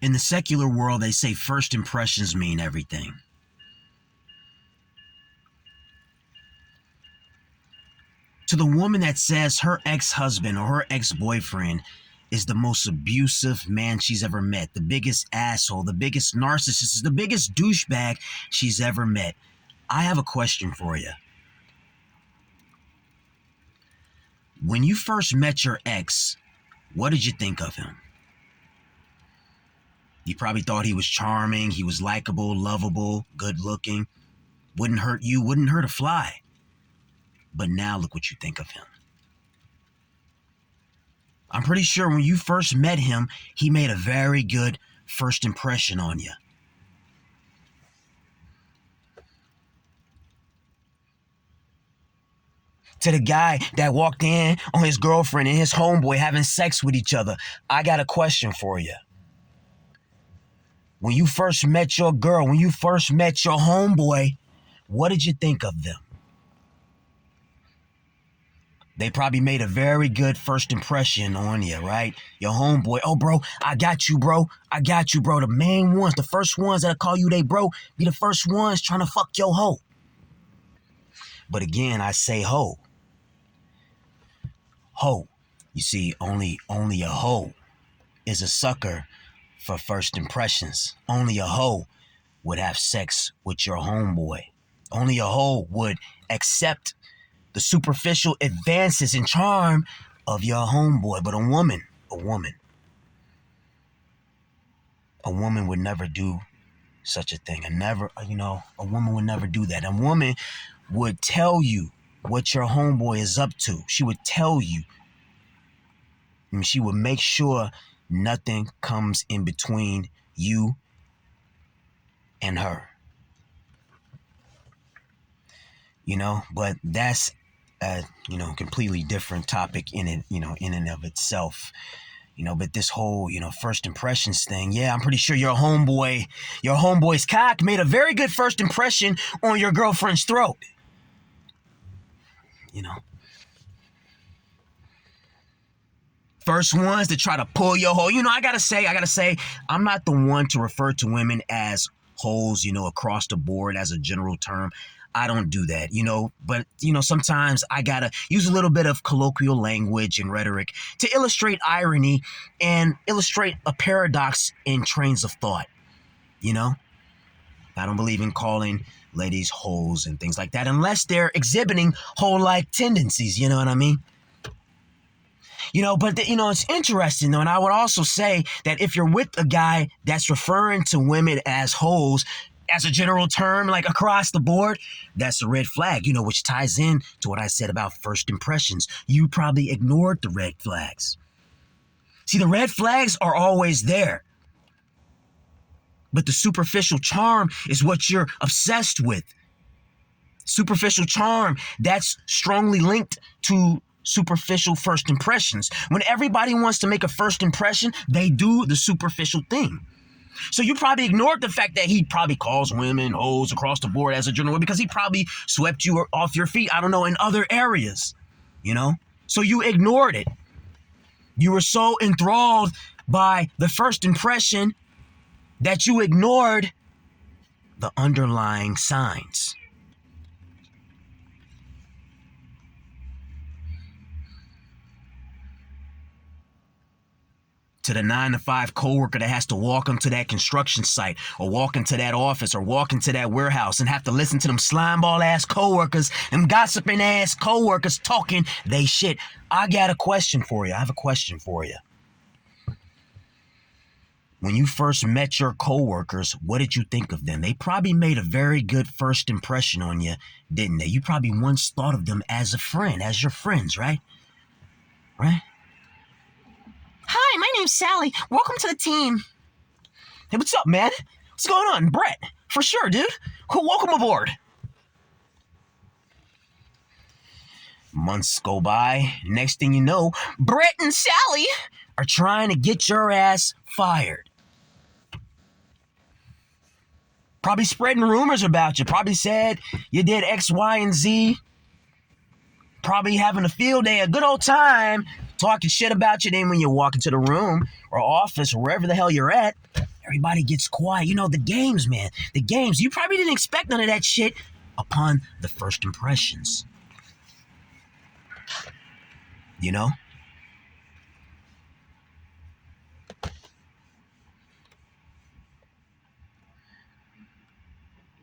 In the secular world, they say first impressions mean everything. To the woman that says her ex-husband or her ex-boyfriend is the most abusive man she's ever met, the biggest asshole, the biggest narcissist, the biggest douchebag she's ever met, I have a question for you. When you first met your ex, what did you think of him? You probably thought he was charming, he was likable, lovable, good looking, wouldn't hurt you, wouldn't hurt a fly. But now look what you think of him. I'm pretty sure when you first met him, he made a very good first impression on you. To the guy that walked in on his girlfriend and his homeboy having sex with each other, I got a question for you. When you first met your girl, when you first met your homeboy, what did you think of them? They probably made a very good first impression on you, right? Your homeboy, oh, bro, I got you, bro. I got you, bro. The main ones, the first ones that call you they bro, be the first ones trying to fuck your hoe. But again, I say hoe. Hoe. You see, only a hoe is a sucker for first impressions. Only a hoe would have sex with your homeboy. Only a hoe would accept the superficial advances and charm of your homeboy. But a woman would never do such a thing. A woman would never do that. A woman would tell you what your homeboy is up to. She would tell you. And she would make sure nothing comes in between you and her. But that's a, completely different topic in and of itself. But this whole, first impressions thing, yeah, I'm pretty sure your homeboy's cock made a very good first impression on your girlfriend's throat. First ones to try to pull your hoe. I gotta say, I'm not the one to refer to women as hoes, across the board as a general term. I don't do that, but, sometimes I gotta use a little bit of colloquial language and rhetoric to illustrate irony and illustrate a paradox in trains of thought, I don't believe in calling ladies hoes and things like that unless they're exhibiting hoe-like tendencies, you know what I mean? But it's interesting though, and I would also say that if you're with a guy that's referring to women as hoes, as a general term, like across the board, that's a red flag, which ties in to what I said about first impressions. You probably ignored the red flags. See, the red flags are always there. But the superficial charm is what you're obsessed with. Superficial charm, that's strongly linked to superficial first impressions. When everybody wants to make a first impression, they do the superficial thing. So you probably ignored the fact that he probably calls women hoes across the board as a general, because he probably swept you off your feet, in other areas, So you ignored it. You were so enthralled by the first impression that you ignored the underlying signs. To the 9-to-5 coworker that has to walk into that construction site or walk into that office or walk into that warehouse and have to listen to them slimeball ass coworkers and gossiping ass coworkers talking they shit. I got a question for you. I have a question for you. When you first met your coworkers, what did you think of them? They probably made a very good first impression on you, didn't they? You probably once thought of them as a friend, as your friends, right? Right? Hi, my name's Sally. Welcome to the team. Hey, what's up, man? What's going on? Brett. For sure, dude. Cool, welcome aboard. Months go by. Next thing you know, Brett and Sally are trying to get your ass fired. Probably spreading rumors about you. Probably said you did X, Y, and Z. Probably having a field day, a good old time, talking shit about you. Then when you walk into the room or office or wherever the hell you're at, Everybody gets quiet. You know, the games, man. The games. You probably didn't expect none of that shit upon the first impressions. You know?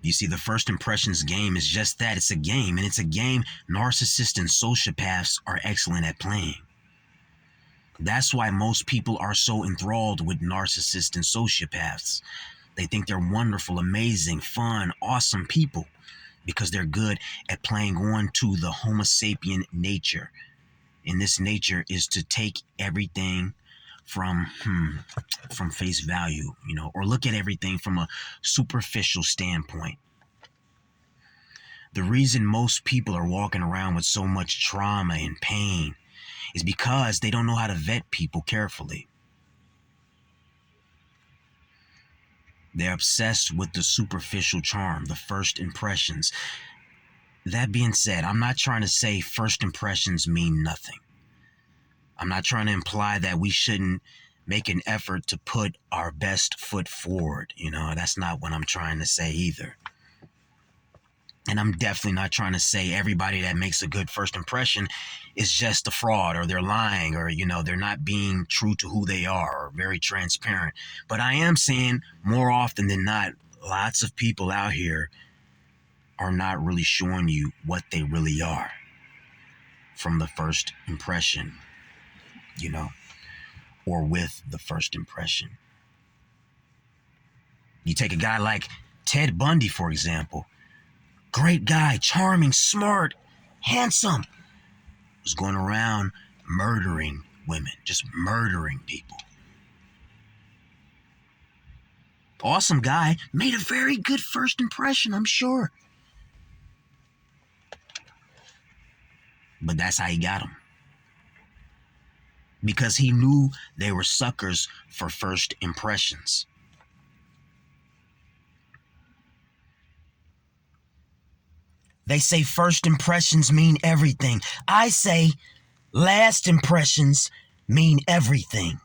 You see, the first impressions game is just that. It's a game, and it's a game narcissists and sociopaths are excellent at playing. That's why most people are so enthralled with narcissists and sociopaths. They think they're wonderful, amazing, fun, awesome people because they're good at playing on to the Homo sapien nature. And this nature is to take everything from face value, you know, or look at everything from a superficial standpoint. The reason most people are walking around with so much trauma and pain is because they don't know how to vet people carefully. They're obsessed with the superficial charm, the first impressions. That being said, I'm not trying to say first impressions mean nothing. I'm not trying to imply that we shouldn't make an effort to put our best foot forward. You know, that's not what I'm trying to say either. And I'm definitely not trying to say everybody that makes a good first impression is just a fraud, or they're lying, or, you know, they're not being true to who they are, or very transparent. But I am saying more often than not, lots of people out here are not really showing you what they really are from the first impression, you know, or with the first impression. You take a guy like Ted Bundy, for example. Great guy, charming, smart, handsome. Was going around murdering women, just murdering people. Awesome guy, made a very good first impression, I'm sure. But that's how he got them. Because he knew they were suckers for first impressions. They say first impressions mean everything. I say last impressions mean everything.